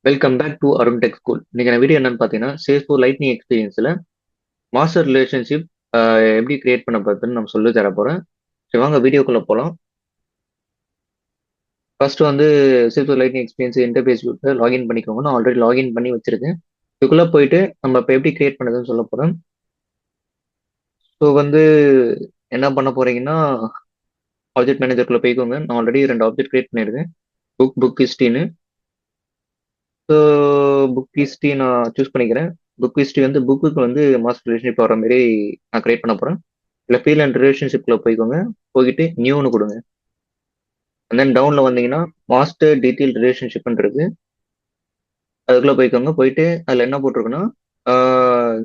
Welcome back to Arun tech school. இன்னைக்கான video என்னன்னு பார்த்தீங்கன்னா, சேல்ஸ்ஃபோர் லைட்னிங் எக்ஸ்பீரியன்ஸில் மாஸ்டர் ரிலேஷன்ஷிப் எப்படி கிரியேட் பண்ண பார்த்துன்னு நம்ம சொல்லி தர போகிறேன். சரி வாங்க வீடியோக்குள்ளே போகலாம். ஃபர்ஸ்ட் வந்து சேல்ஸ்ஃபோர் லைட்னிங் எக்ஸ்பீரியன்ஸ் இன்டர்ஃபேஸ் லாகின் பண்ணிக்கோங்க. நான் ஆல்ரெடி லாகின் பண்ணி வச்சிருக்கேன். இதுக்குள்ளே போயிட்டு நம்ம இப்போ எப்படி கிரியேட் பண்ணதுன்னு சொல்ல போகிறேன். ஸோ வந்து என்ன பண்ண போறீங்கன்னா, ஆப்ஜெக்ட் மேனேஜருக்குள்ளே போய்க்கோங்க. நான் ஆல்ரெடி 2 ஆப்ஜெக்ட் கிரியேட் பண்ணியிருக்கேன். புக் ஹிஸ்ட்ரின்னு. ஸோ புக் ஹிஸ்ட்ரி நான் சூஸ் பண்ணிக்கிறேன். புக் ஹிஸ்ட்ரி வந்து புக்குக்கு வந்து மாஸ்டர் ரிலேஷன்ஷிப் வர மாதிரி நான் கிரியேட் பண்ண போகிறேன். இல்லை ஃபீல் அண்ட் ரிலேஷன்ஷிப்பில் போய்க்கோங்க. போய்கிட்டு நியூன்னு கொடுங்க. அண்ட் தென் டவுனில் வந்தீங்கன்னா மாஸ்டர் டீட்டெயில் ரிலேஷன்ஷிப்ன்றது அதுக்குள்ளே போய்க்கோங்க. போயிட்டு அதில் என்ன போட்டிருக்குன்னா, ஆஹ்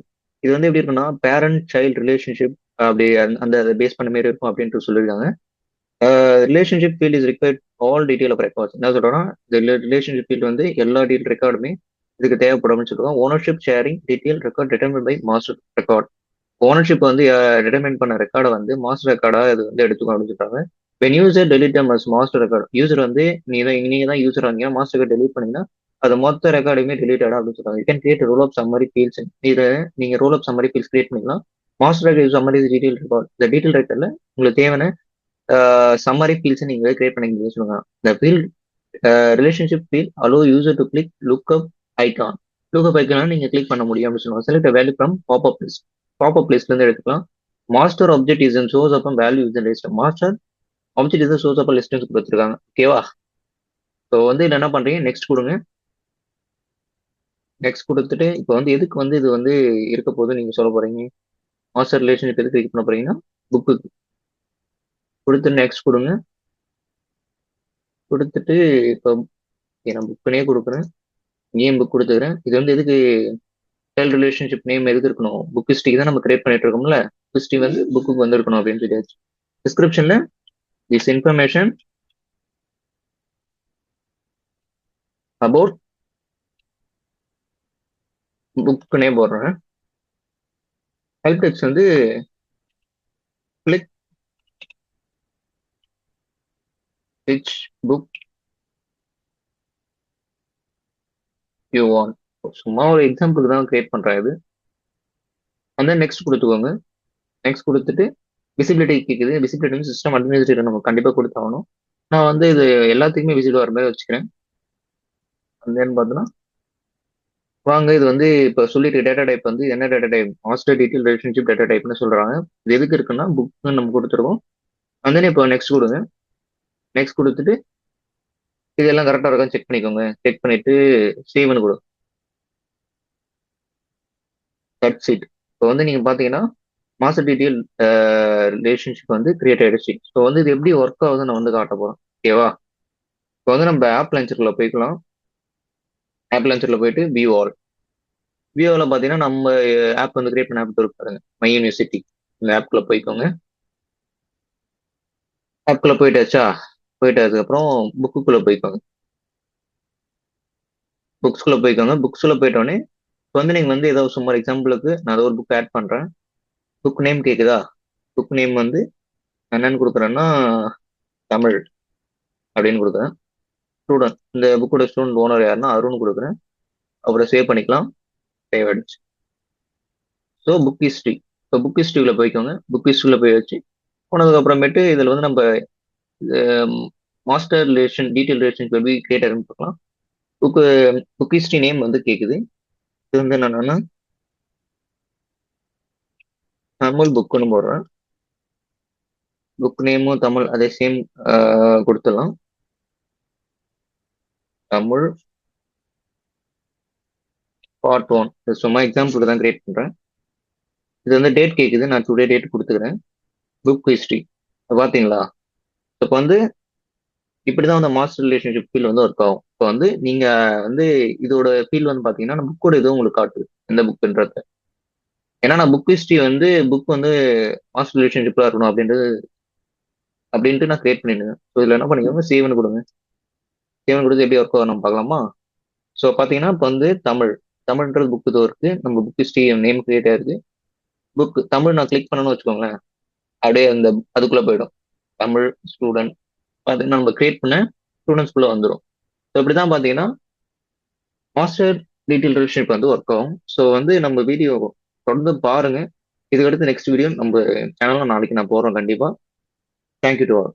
இது வந்து எப்படி இருக்குன்னா பேரண்ட் சைல்டு ரிலேஷன்ஷிப் அப்படி அந்த பேஸ் பண்ண மாதிரி இருக்கும் அப்படின்ட்டு சொல்லியிருக்காங்க. Relationship field is required all detail of records. என்ன சொல்றோம்னா இந்த ரிலேஷன்ஷிப் ஃபீல்ட் வந்து எல்லா டீடைல் ரெக்கார்டுமே இதுக்கு தேவைப்படும்னு சொல்லுவாங்க. Ownership sharing detail record determine by master record. Ownership வந்து டிட்டர்மைன் பண்ண ரெக்கார்டை வந்து மாஸ்டர் ரெக்கார்டா இது வந்து எடுத்துக்கும் அப்படின்னு சொல்றாங்க. When user delete as master record, user வந்து நீங்க தான் யூசர் ஆனீங்க, மாஸ்டர் ரெக்கார்ட் டெலிட் பண்ணீங்கன்னா அது மொத்த ரெக்கார்டுமே டெலிட் ஆடா அப்படின்னு சொல்றாங்க. You can create roll up summary fields. இதை நீங்க roll up summary fields create பண்ணிக்கலாம். Master record summary detail record. இந்த டீடைல் ரெக்கார்ட்ல உங்களுக்கு தேவையான சம்மரி ஃபீல்ஸ் நீங்க கிரியேட் பண்ணிக்க சொல்லுங்க. இந்த field relationship field allow user to click lookup icon. Lookup icon நீங்க கிளிக் பண்ண முடியும் அப்படின்னு சொல்லுவாங்க. Select value from pop-up list. Pop-up லிஸ்ட்ல இருந்து எடுத்துக்கலாம். Master object is in source up value is list. Master object is source up list கொடுத்துருக்காங்க. ஓகேவா? ஸோ வந்து என்ன பண்றீங்க, நெக்ஸ்ட் கொடுங்க. நெக்ஸ்ட் கொடுத்துட்டு இப்போ வந்து எதுக்கு வந்து இது வந்து இருக்க போது நீங்க சொல்ல போறீங்க. மாஸ்டர் ரிலேஷன்ஷிப் எதுக்கு கிளிக் பண்ண போறீங்கன்னா புக்கு கொடுத்து நெக்ஸ்ட் கொடுங்க. கொடுத்துட்டு இப்போ நான் புக்குனே கொடுக்குறேன். நேம் புக் கொடுத்துக்கிறேன். இது வந்து எதுக்கு சைல்ட் ரிலேஷன்ஷிப் நேம் எதுக்கு இருக்கணும், புக் ஹிஸ்ட்ரி தான் நம்ம கிரியேட் பண்ணிட்டு இருக்கோம்ல. ஹிஸ்ட்ரி வந்து புக்கு வந்து இருக்கணும் அப்படின்னு சொல்லியாச்சு. டிஸ்கிரிப்ஷன்ல திஸ் இன்ஃபர்மேஷன் அபவுட் புக்குனே போடுறேன். ஹெல்ப் டெக்ஸ்ட் வந்து click which book you want. சும்மா ஒரு எக்ஸாம்பிளுக்கு தான் கிரியேட் பண்றேன் இது. அந்த நெக்ஸ்ட் கொடுத்துக்கோங்க. நெக்ஸ்ட் கொடுத்துட்டு விசிபிலிட்டி கேட்குது. விசிபிலிட்டி வந்து சிஸ்டம் அட்மினிஸ்ட்ரேட்டர் நம்ம கண்டிப்பாக கொடுத்தாகணும். நான் வந்து இது எல்லாத்துக்குமே விசிபிள் வர மாதிரி வச்சுக்கிறேன். அந்த பார்த்தோன்னா வாங்க இது வந்து இப்போ சொல்லிட்டு டேட்டா டைப் வந்து என்ன data type, master detail relationship data டைப்னு சொல்றாங்க. இது எதுக்கு இருக்குன்னா புக் நம்ம கொடுத்துருக்கோம். அந்த இப்போ நெக்ஸ்ட் கொடுங்க. நெக்ஸ்ட் கொடுத்துட்டு இதெல்லாம் கரெக்டாக இருக்கான்னு செக் பண்ணிக்கோங்க. செக் பண்ணிட்டு சேவ்னு கொடுங்க. That's it. இப்போ வந்து நீங்க பாத்தீங்கன்னா மாஸ்டர் டீட்டெயில் ரிலேஷன்ஷிப் வந்து கிரியேட் ஆயிடுச்சு. ஸோ வந்து இது எப்படி ஒர்க் ஆகுதுன்னு நான் வந்து காட்ட போறேன். ஓகேவா? இப்போ வந்து நம்ம ஆப் லான்ச்சருக்குள்ள போய்க்கலாம். ஆப் லான்ச்சர்ல போயிட்டு வியூ ஆல். வியூவில் பார்த்தீங்கன்னா நம்ம ஆப் வந்து கிரியேட் பண்ண ஆப் இருக்கு பாருங்க, மை யூனிவர்சிட்டி. இந்த ஆப்குள்ள போய்க்கோங்க. ஆப்குள்ள போயிட்டாச்சா? போயிட்டு அதுக்கப்புறம் புக்குக்குள்ள போய்க்கோங்க. புக்ஸ்குள்ள போய்க்கோங்க. புக்ஸ்குள்ள போயிட்டோடனே இப்போ வந்து நீங்க வந்து ஏதாவது சும்மா எக்ஸாம்பிளுக்கு நான் ஏதோ ஒரு புக் ஆட் பண்றேன். புக் நேம் கேக்குதா? புக் நேம் வந்து என்னன்னு கொடுக்குறேன்னா தமிழ் அப்படின்னு கொடுக்குறேன். ஸ்டூடெண்ட், இந்த புக்கோட ஸ்டூடெண்ட் ஓனர் யாருன்னா அருண் கொடுக்குறேன். அப்புறம் சேவ் பண்ணிக்கலாம். சேவ் ஆயிடுச்சு. So book history. இப்போ புக் ஹிஸ்ட்ரிக்குள்ள போய்க்கோங்க. புக் ஹிஸ்ட்ரிக்குள்ள போய் வச்சு போனதுக்கு அப்புறமேட்டு இதில் வந்து நம்ம மாஸ்டர் ரிலேஷன் டீட்டெயில் ரிலேஷன் எப்படி கிரியேட் ஆகுதுன்னு பார்க்கலாம். புக்கு புக் ஹிஸ்ட்ரி நேம் வந்து கேட்குது. இது வந்து என்னன்னா தமிழ் புக்குன்னு போடுறேன். புக் நேமும் தமிழ் அதே சேம் கொடுத்துடலாம். தமிழ் பார்ட் 1. சும்மா எக்ஸாம்பிளுக்கு தான் கிரியேட் பண்றேன். இது வந்து டேட் கேட்குது. நான் டுடே டேட் கொடுத்துக்கிறேன். புக் ஹிஸ்ட்ரி பார்த்தீங்களா? இப்போ வந்து இப்படிதான் வந்து மாஸ்டர் ரிலேஷன்ஷிப் ஃபீல் வந்து ஒர்க் ஆகும். இப்போ வந்து நீங்க வந்து இதோட ஃபீல் வந்து பாத்தீங்கன்னா புக்கோட இதுவும் உங்களுக்கு காட்டுது எந்த புக்ன்றது. ஏன்னா நான் புக் ஹிஸ்ட்ரி வந்து புக் வந்து மாஸ்டர் ரிலேஷன்ஷிப்ல இருக்கணும் அப்படின்ட்டு நான் கிரியேட் பண்ணிடுங்க. ஸோ இதுல என்ன பண்ணிக்கோங்க, சேவ்னு கொடுங்க. சேவன் கொடுத்து எப்படி ஒர்க் ஆகும் நம்ம பார்க்கலாமா? ஸோ பாத்தீங்கன்னா இப்போ வந்து தமிழ்ன்றது புக் இதோ இருக்கு. நம்ம புக் ஹிஸ்ட்ரி நேம் கிரியேட் ஆயிருக்கு. புக் தமிழ் நான் கிளிக் பண்ணணும்னு வச்சுக்கோங்களேன், அப்படியே அந்த அதுக்குள்ள போயிடும். தமிழ் ஸ்டூடெண்ட் பார்த்தீங்கன்னா நம்ம கிரியேட் பண்ண ஸ்டூடெண்ட்ஸ்குள்ள வந்துடும். ஸோ இப்படிதான் பாத்தீங்கன்னா மாஸ்டர் டீட்டெயில் ரிலேஷன்ஷிப் வந்து ஒர்க் ஆகும். ஸோ வந்து நம்ம வீடியோ தொடர்ந்து பாருங்க. இதுக்கடுத்து நெக்ஸ்ட் வீடியோ நம்ம சேனல்ல நாளைக்கு நான் போடுறோம் கண்டிப்பா. Thank you to all.